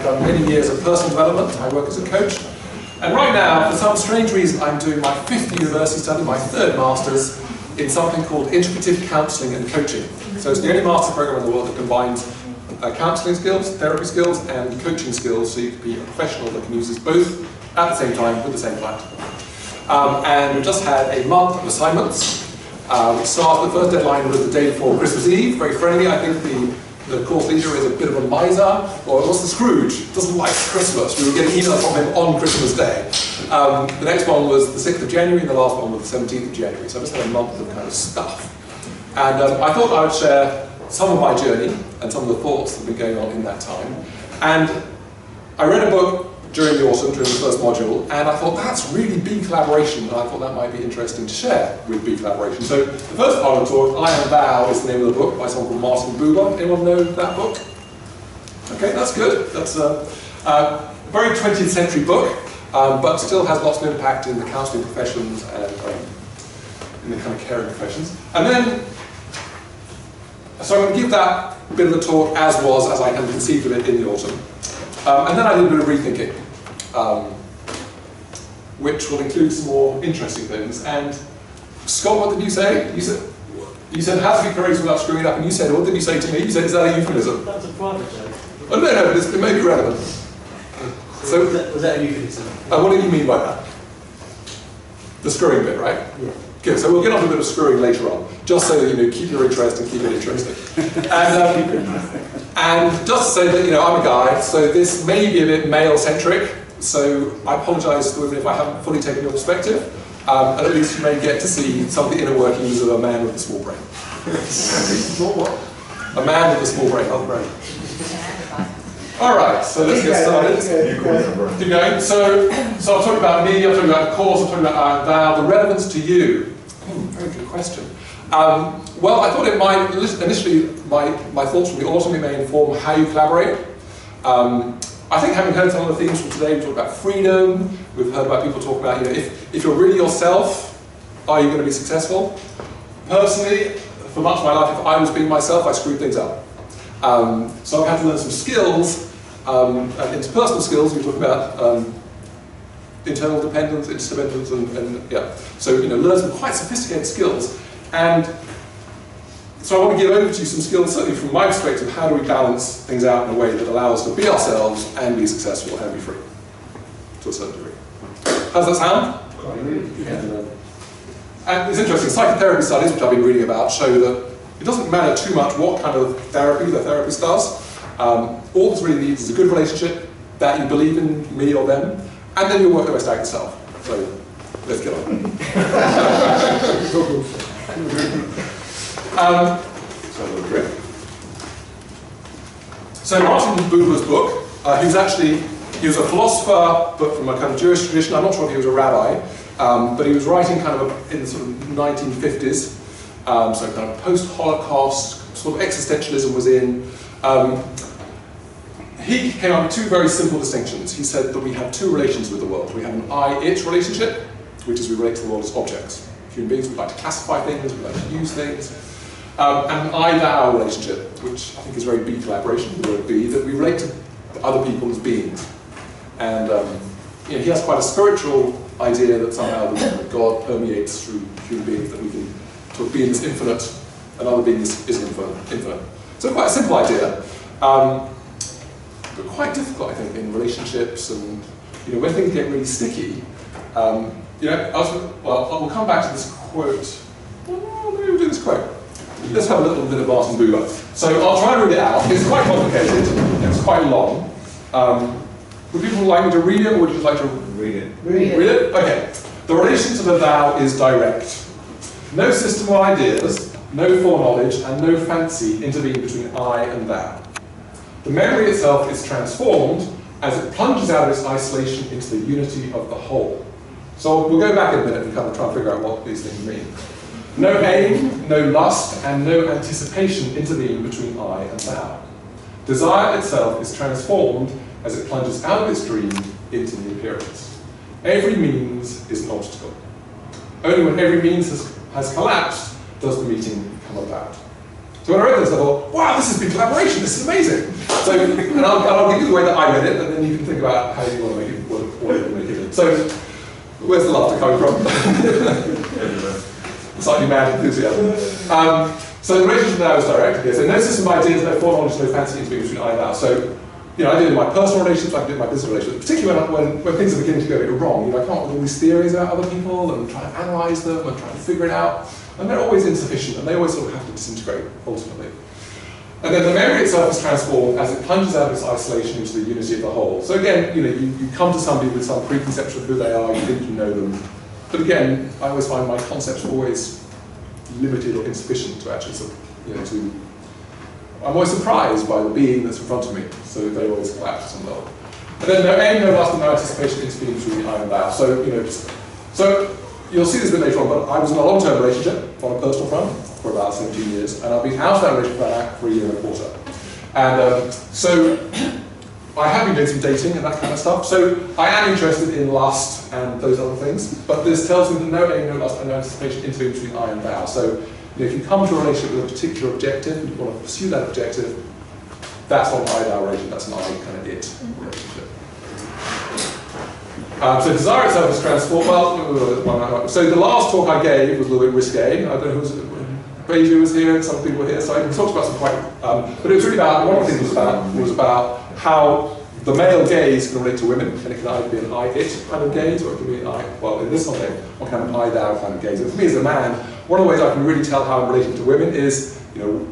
done many years of personal development. I work as a coach. And right now, for some strange reason, I'm doing my 5th university study, my 3rd master's, in something called integrative counselling and coaching. So it's the only master's program in the world that combines counselling skills, therapy skills, and coaching skills, so you can be a professional that can use this both at the same time with the same client. And we've just had a month of assignments. We started, the first deadline was the day before Christmas Eve, very friendly. I think the course leader is a bit of a miser, or was the Scrooge, doesn't like Christmas. We were getting emails from him on Christmas Day. The next one was the 6th of January, and the last one was the 17th of January. So I just had a month of kind of stuff. And I thought I would share some of my journey and some of the thoughts that have been going on in that time. And I read a book during the autumn, during the first module, and I thought that's really B collaboration, and I thought that might be interesting to share with B collaboration. So the first part of the talk, I Am Thou, is the name of the book by someone called Martin Buber. Anyone know that book? Okay, that's good. That's a very 20th century book, but still has lots of impact in the counselling professions and in the kind of caring professions. And then, so I'm going to give that bit of a talk as I kind of conceived of it in the autumn. And then I did a bit of rethinking, which will include some more interesting things. And Scott, what did you say? You said how to be courageous without screwing it up, and you said, what did you say to me? You said, is that a euphemism? That's a private joke. Oh, no, but it may be relevant. So was that a euphemism? What do you mean by that? The screwing bit, right? Yeah. Okay, so we'll get on to a bit of screwing later on, just so that keep your interest and keep it interesting. And just to say that I'm a guy, so this may be a bit male-centric, so I apologise to women if I haven't fully taken your perspective, and at least you may get to see some of the inner workings of a man with a small brain. Small what? A man with a small brain, not brain. All right, so let's get started. Keep going. So I'm talking about me, I'm talking about the course, I'm talking about I Am Thou, the relevance to you. Very good question. Well, I thought it might, initially, my thoughts from the autumn may inform how you collaborate. I think having heard some of the themes from today, we talked about freedom, we've heard about people talk about, if you're really yourself, are you going to be successful? Personally, for much of my life, if I was being myself, I screwed things up. So I've had to learn some skills, and interpersonal skills. We talk about internal dependence, interdependence, and yeah. So learn some quite sophisticated skills, and so I want to give over to you some skills, certainly from my perspective. How do we balance things out in a way that allows us to be ourselves and be successful and be free, to a certain degree? How's that sound? And it's interesting. Psychotherapy studies, which I've been reading about, show that it doesn't matter too much what kind of therapy the therapist does. All that's really needs is a good relationship, that you believe in me or them, and then you'll work the rest out yourself. So, let's get on. So Martin Buber's book, he was a philosopher, but from a kind of Jewish tradition. I'm not sure if he was a rabbi, but he was writing kind of in the sort of 1950s. So kind of post-Holocaust, sort of existentialism was in. He came up with two very simple distinctions. He said that we have two relations with the world. We have an I-it relationship, which is we relate to the world as objects. Human beings, we like to classify things, we like to use things. And an I-thou relationship, which I think is very B collaboration, the word B, that we relate to other people as beings. And he has quite a spiritual idea that somehow God permeates through human beings, that we can sort of be in this infinite, another being is infinite. So quite a simple idea, but quite difficult, I think, in relationships and when things get really sticky. We'll come back to this quote. Maybe we'll do this quote. Let's have a little bit of Martin Buber. So I'll try and read it out. It's quite complicated. It's quite long. Would people like me to read it, or would you like to read it? Read it? Okay. The relation to the thou is direct. No system of ideas, no foreknowledge, and no fancy intervene between I and thou. The memory itself is transformed as it plunges out of its isolation into the unity of the whole. So we'll go back in a minute and kind of try and figure out what these things mean. No aim, no lust, and no anticipation intervene between I and thou. Desire itself is transformed as it plunges out of its dream into the appearance. Every means is an obstacle. Only when every means has collapsed does the meeting come about. So when I read this, I thought, wow, this has been collaboration, this is amazing. So, and I'll give you the way that I read it, and then you can think about how you want to make it, what you want to make it. So, where's the laughter coming from? Slightly mad enthusiasm. So the relationship now is direct. Okay, so no system of ideas, no foreknowledge, no fancy interview between I and thou. So, you know, I did it in my personal relationships, I did it in my business relationships, particularly when things are beginning to go a bit wrong. You know, I come up with all these theories about other people and try to analyse them and try to figure it out. And they're always insufficient, and they always sort of have to disintegrate, ultimately. And then the memory itself is transformed as it plunges out of its isolation into the unity of the whole. So again, you know, you come to somebody with some preconception of who they are, you think you know them. But again, I always find my concepts are always limited or insufficient to actually sort of, you know, I'm always surprised by the being that's in front of me, so they always collapse at some level. And then no aim, no lust, and no anticipation intervening between the I and thou. So, you know, so you'll see this a bit later on, but I was in a long-term relationship on a personal front for about 17 years, and I've been out of that relationship for a year and a quarter. And so I have been doing some dating and that kind of stuff, so I am interested in lust and those other things, but this tells me that no aim, no lust, and no anticipation intervening between I and thou. So, you know, if you come to a relationship with a particular objective, and you want to pursue that objective, that's not an I-thou relationship, that's an I kind of it relationship. So desire itself is transformed. Well, so the last talk I gave was a little bit risque. I don't know who was, Beiju was here, and some people were here, so I talked about some quite, but it was really about, one of the things was about how the male gaze can relate to women, and it can either be an I-it kind of gaze, or it can be an well, in this context, one kind of I-thou kind of gaze. And for me as a man, one of the ways I can really tell how I'm relating to women is, you know,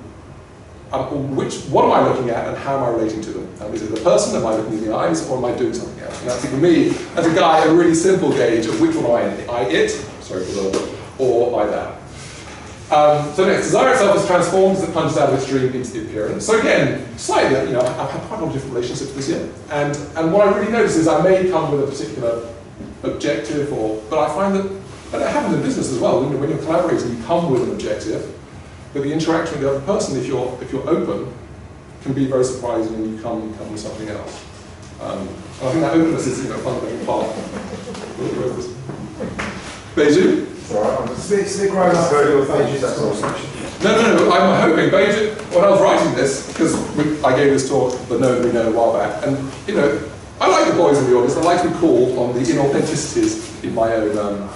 what am I looking at and how am I relating to them? Is it the person, am I looking in the eyes, or am I doing something else? And that's for me, as a guy, a really simple gauge of which one am I in, I-it, sorry for the word, or I-thou. So next, desire itself is transformed as it plunges out of its dream into the appearance. So again, slightly, you know, I've had quite a lot of different relationships this year, and what I really notice is I may come with a particular objective, but I find that, and it happens in business as well, when you're collaborating, you come with an objective, but the interaction with the other person, if you're open, can be very surprising when you come with something else. And I think that openness is, you know, a fundamental part. Beiju? Sorry, I'm just a bit grown up for your pages, that's all. No, I'm hoping, Beiju, when I was writing this, because I gave this talk, the Know We Know, a while back, and, you know, I like the boys in the audience, I like to be called on the inauthenticities in my own,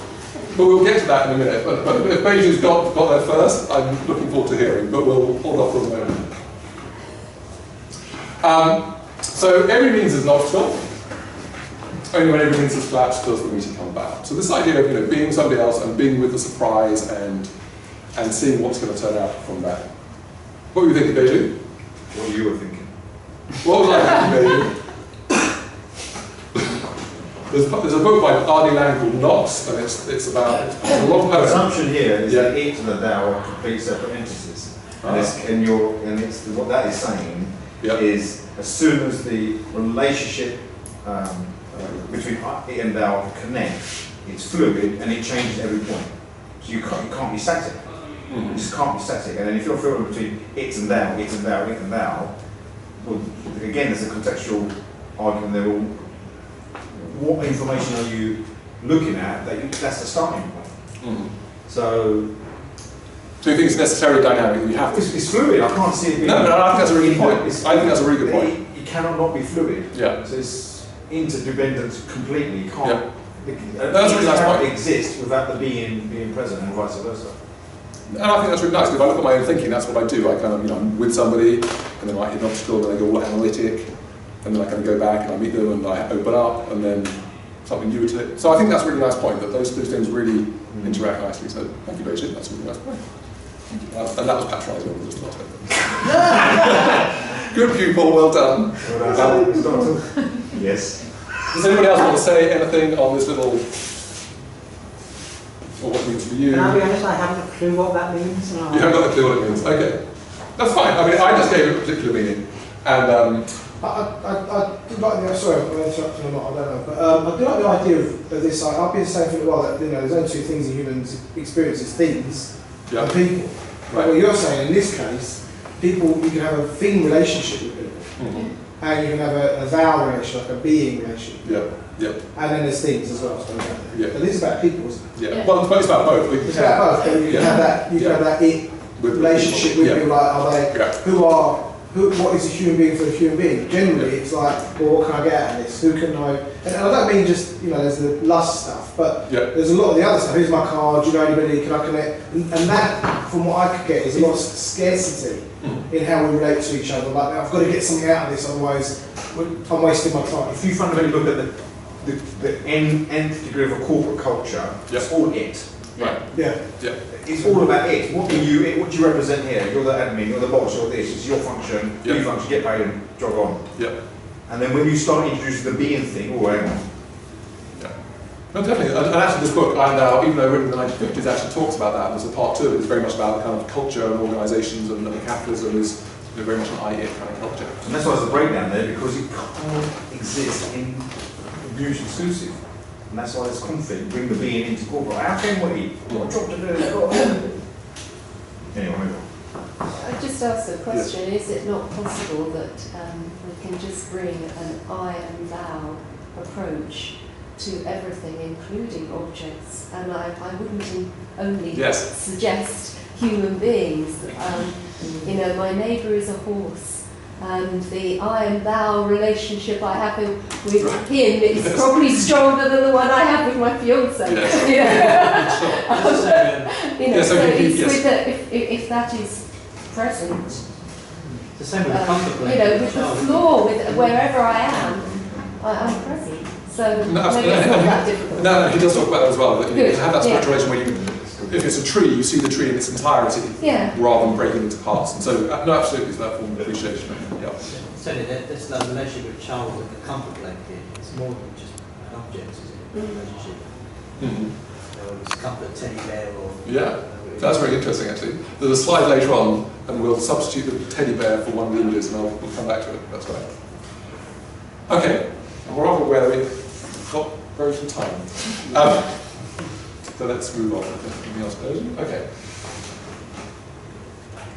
but we'll get to that in a minute. But if Beiju's got there first, I'm looking forward to hearing, but we'll hold off for a moment. So every means is an obstacle. Only when every means is collapsed does the meeting come about. So this idea of, you know, being with somebody else and being with the surprise and seeing what's going to turn out from that. What were you thinking, Beiju? What you were thinking. What was I thinking, Beiju? There's a book by R.D. Lang called Knox, and it's about a long poem. The assumption here is that it and the thou are complete separate entities. And what that is saying is, as soon as the relationship between it and thou connect, it's fluid and it changes at every point. So you can't be static. You just can't be static. And then if you're fluid between it and thou, it and thou, it and thou, well, again, there's a contextual argument there. What information are you looking at? That's the starting point. So do you think it's necessarily dynamic? You have to. It's fluid. I can't see it being. No, I think that's a really good point. I think that's a really good point. It cannot not be fluid. Yeah. So it's interdependent completely. It can't. That's a really nice point. Exist without the being present and vice versa. And I think that's really nice. If I look at my own thinking, that's what I do. I kind of, you know, I'm with somebody, and then I hit an obstacle, and I go all analytic. And then I kind of go back and I meet them and I open up and then something new to it. So I think that's a really nice point, that those things really interact nicely. So thank you, Beiju, that's a really nice point. Thank you. And that was patronising. Good pupil, well done. Yes. Does anybody else want to say anything on this little, or what it means for you? Can I be honest, I haven't a clue what that means. You haven't got a clue what it means? Okay. That's fine. I mean, I just gave it a particular meaning. And I do like the, sorry, I'm interrupting or not, I don't know, but I do like the idea of this. I've been saying for a while that, you know, there's only two things in humans experience: is things and people. But what you're saying in this case, people, you can have a thing relationship with people, and you can have a thou relationship, like a being relationship. And then there's things as well. So but this is about people, isn't it? Well, it's about both. It's about both. You can have that. You can have that it relationship with people, like are they what is a human being for a human being? Generally, it's like, well, what can I get out of this? Who can I? And I don't mean just there's the lust stuff, but there's a lot of the other stuff. Here's my card. Do you know anybody? Can I connect? And that, from what I could get, is a lot of scarcity in how we relate to each other. Like, I've got to get something out of this, otherwise I'm wasting my time. If you fundamentally look at the nth degree of a corporate culture, it's all it. Right. Yeah. It's all about it. What do you represent here? You're the admin, you're the boss, you're this. It's your function. You function, get paid, and jog on. Yeah. And then when you start introducing the being thing, hang on. Yeah. No, definitely. And actually, this book, even though written in the 1950s, actually talks about that. There's a part 2 of it. It's very much about the kind of culture and organisations and capitalism is very much an I-it kind of culture. And that's why there's a breakdown there, because it can't exist in mutually exclusive. And that's why there's conflict. Bring the being into corporate. How can we? What a job to do. Anyway, move on. I just asked a question. Is it not possible that we can just bring an I and thou approach to everything, including objects? And I wouldn't only suggest human beings. My neighbour is a horse. And the I and thou relationship I have with him is probably stronger than the one I have with my fiance. If that is present, the same with the comfort with the floor, with wherever I am, I'm present. So maybe it's not that difficult. No, he does talk about that as well. That you have that spiritual relation where if it's a tree, you see the tree in its entirety, rather than breaking into parts. And so, absolutely, so that form of appreciation. Certainly, there's that relationship with a child with the comfort blanket. It's more than just an object, is it? A relationship. It's comfort teddy bear or. That's very interesting, actually. There's a slide later on, and we'll substitute the teddy bear for one of the images, and we'll come back to it. That's right. Okay, and we're off where we've got very little time. So let's move on. Anything else urgent?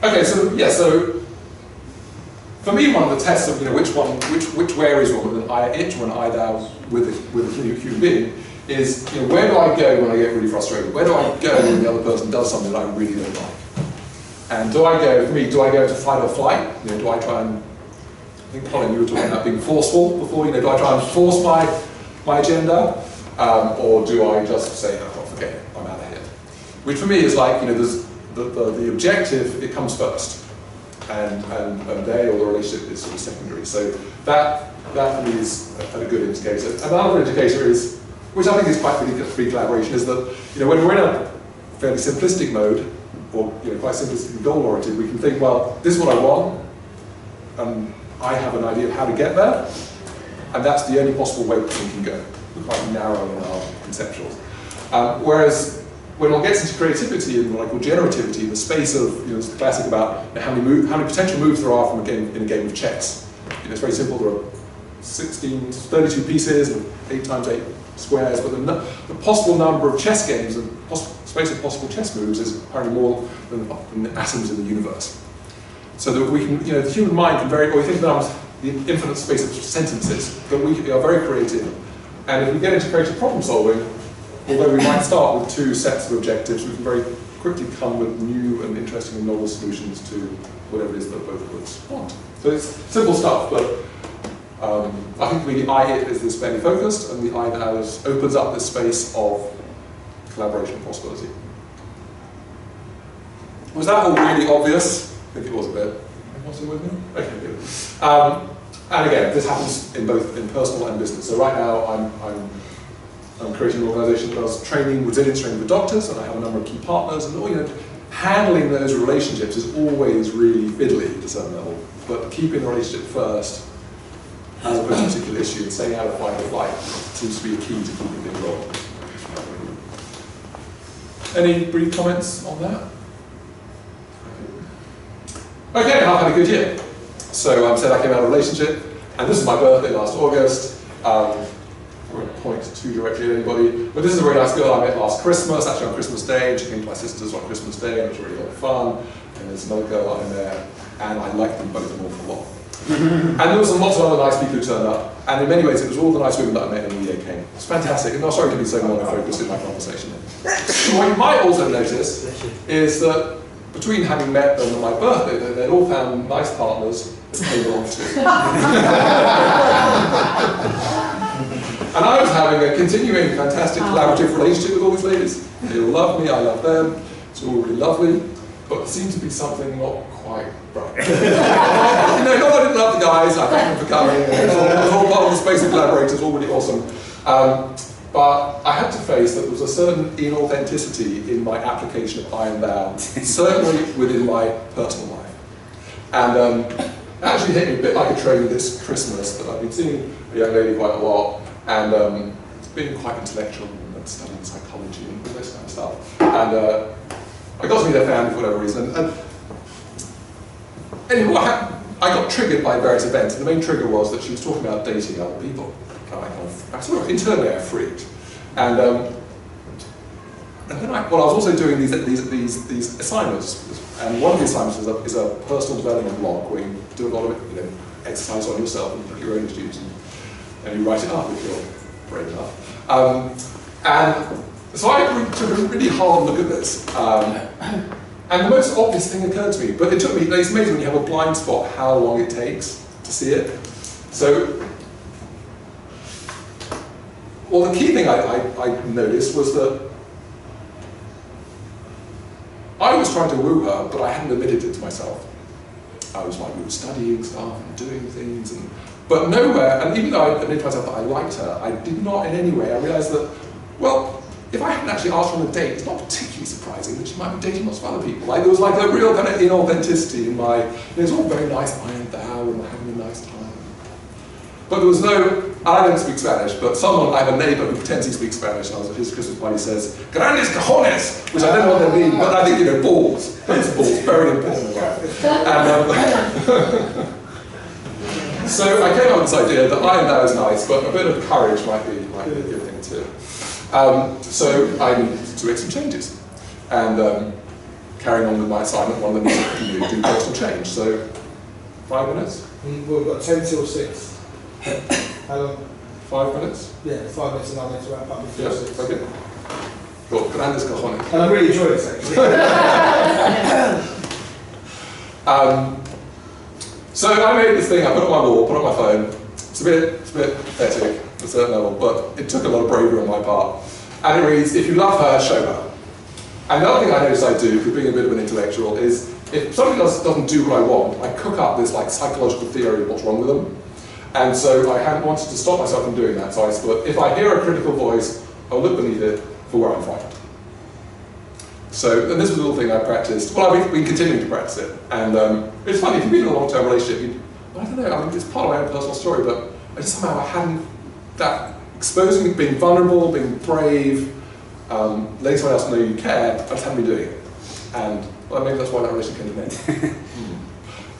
Okay, so for me, one of the tests of which where is one with an I-it or an I-thou with a human being is where do I go when I get really frustrated? Where do I go when the other person does something that I really don't like? And do I go to fight or flight? Do I try and, I think Colin, you were talking about being forceful before. Do I try and force my agenda, or do I just say, okay, I'm out of here? Which for me is like, there's the objective, it comes first. And they or the relationship is sort of secondary. So that for me is a good indicator. Another indicator is, which I think is quite free collaboration, is that when we're in a fairly simplistic mode, or quite simplistic goal-oriented, we can think, well, this is what I want, and I have an idea of how to get there, and that's the only possible way we can go. We're quite narrow in our conceptuals. Whereas when one gets into creativity and what I call generativity, the space of, it's the classic about how many potential moves there are in a game of chess. It's very simple. There are 32 pieces and 8 times 8 squares, but the possible number of chess games and space of possible chess moves is apparently more than the atoms in the universe. So that we can, the human mind can or we think about the infinite space of sentences, that we are very creative. And if we get into creative problem solving, although we might start with 2 sets of objectives, we can very quickly come with new and interesting and novel solutions to whatever it is that both of us want. So it's simple stuff, but I think the I-it is this fairly focused, and the I-thou opens up this space of collaboration and possibility. Was that all really obvious? I think it was a bit. Was it with me? Okay, good. And again, this happens in both in personal and business. So right now, I'm creating an organisation that does resilience training for doctors, and I have a number of key partners, and handling those relationships is always really fiddly at a certain level. But keeping the relationship first, as opposed to a particular issue, and staying out of fight or flight seems to be a key to keeping things rolling. Any brief comments on that? Okay, I've had a good year. So I said I came out of a relationship, and this is my birthday last August. I won't point too directly at anybody, but this is a very nice girl I met last Christmas, actually on Christmas Day, and she came to my sister's on Christmas Day, and it was really a lot of fun. And there's another girl I met, and I liked them both an awful lot. And there was lots of other nice people who turned up, and in many ways it was all the nice women that I met in the year came. It's fantastic, and I'm sorry to be so mono-focused in my conversation. What you might also notice is that between having met them and my birthday, they'd all found nice partners that came along too. And I was having a continuing fantastic collaborative relationship with all these ladies. They all love me, I love them, it's all really lovely, but there seemed to be something not quite right. Not that I didn't love the guys, I thank them for coming, it was all part of the space of collaborators, all really awesome. But I had to face that there was a certain inauthenticity in my application of I and thou, certainly within my personal life. And it actually hit me a bit like a train this Christmas, that I've been seeing a young lady quite a lot, and being quite intellectual and studying psychology and all this kind of stuff. And I got to meet her family for whatever reason. And anyway, what happened? I got triggered by various events, and the main trigger was that she was talking about dating other people. I sort of internally I freaked, and then I was also doing these assignments, and one of the assignments is a personal development blog where you do a lot of exercise on yourself and your own issues, and you write it up if you're brave enough. And so I took a really hard look at this, and the most obvious thing occurred to me, but it took me. It's amazing when you have a blind spot how long it takes to see it. So. Well, the key thing I noticed was that I was trying to woo her, but I hadn't admitted it to myself. I was like, we were studying stuff and doing things, but nowhere, and even though I admitted to myself that I liked her, I did not in any way, I realised that, well, if I hadn't actually asked her on a date, it's not particularly surprising that she might be dating lots of other people. Like, there was like a real kind of inauthenticity in my, it was all very nice, I and thou, and having a nice time. But there was no, I don't speak Spanish, but I have a neighbour who pretends he speaks Spanish, and I was at his Christmas party, says, grandes cajones, which I don't know what they mean, but I think, balls. Those balls, very important in life. And, so I came up with this idea that I and thou is nice, but a bit of courage might be a good thing too. So I needed to make some changes. And carrying on with my assignment, one of them was to do personal change. So 5 minutes? We've got 10 till 6. How long? 5 minutes? Yeah, 5 minutes and I'll need to wrap up before 6. Okay. Cool. Grandes cajones. And I really enjoyed this actually. So I made this thing, I put it on my wall, put it on my phone. It's a bit pathetic at a certain level, but it took a lot of bravery on my part. And it reads, if you love her, show her. And the other thing I noticed I do, for being a bit of an intellectual, is if somebody doesn't do what I want, I cook up this like psychological theory of what's wrong with them. And so I hadn't wanted to stop myself from doing that, so I thought, if I hear a critical voice, I'll look beneath it for where I'm frightened. So, and this was a little thing I practiced. Well, I've been continuing to practice it. And it's funny, if you've been in a long-term relationship, I don't know, I mean, it's part of my own personal story, but somehow I hadn't, that exposing, being vulnerable, being brave, letting someone else know you care, I just hadn't been doing it. And well, maybe that's why that relationship came to an end.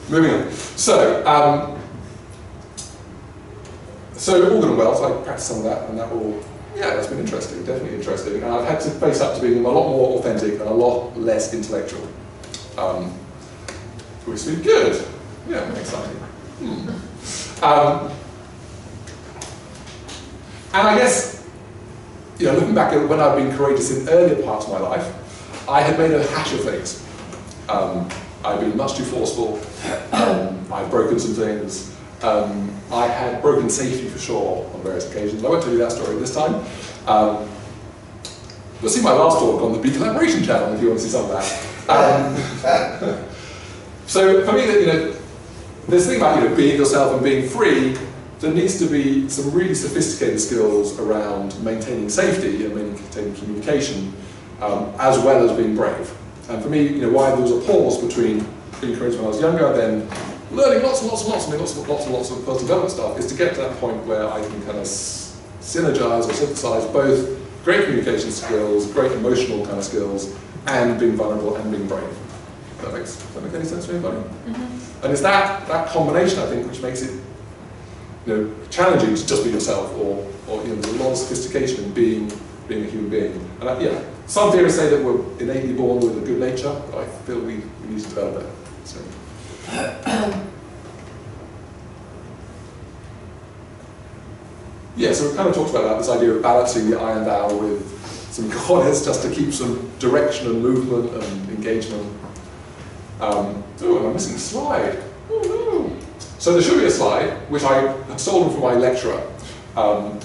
Moving on. So all good and well, so I practiced some of that, and that all, yeah, that's been interesting, definitely interesting. And I've had to face up to being a lot more authentic and a lot less intellectual. Which has been good. Yeah, very exciting. And I guess, looking back at when I've been courageous in earlier parts of my life, I had made a hash of things. I've been much too forceful. I've broken some things. I had broken safety for sure on various occasions. I won't tell you that story this time. You'll see my last talk on the Be Collaboration channel if you want to see some of that. So for me, this thing about being yourself and being free, there needs to be some really sophisticated skills around maintaining safety and maintaining communication, as well as being brave. And for me, why there was a pause between being courageous when I was younger, then learning lots and lots and lots of personal development stuff, is to get to that point where I can kind of synergize or synthesize both great communication skills, great emotional kind of skills, and being vulnerable and being brave. Does that make any sense to anybody? Mm-hmm. And it's that combination, I think, which makes it challenging to just be yourself, or there's a lot of sophistication in being a human being. And some theorists say that we're innately born with a good nature, but I feel we need to develop it. So. Yeah, so we kind of talked about this idea of balancing the I and thou with some cojones just to keep some direction and movement and engagement. Oh, and I'm missing a slide. Oh no. So there should be a slide, which I had stolen from my lecturer,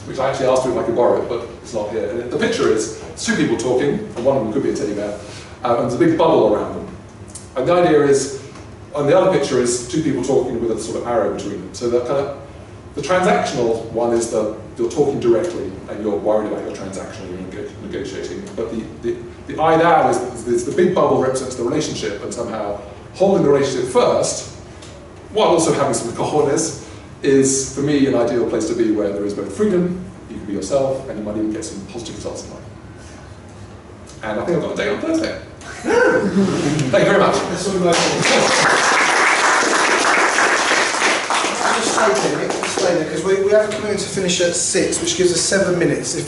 which I actually asked him if I could borrow it, but it's not here. And the picture is two people talking, and one of them could be a teddy bear, and there's a big bubble around them. And the idea is, on the other picture is two people talking with a sort of arrow between them. So the transactional one is that you're talking directly and you're worried about your transaction and you're negotiating. But the I thou is the big bubble represents the relationship, and somehow holding the relationship first, while also having some cojones, is for me an ideal place to be, where there is both freedom, you can be yourself, and you might even get some positive results in life. And I think I've got a date on Thursday. Thank you very much. That's all about it. Just stay there, because we have committed to finish at 6, which gives us 7 minutes. If we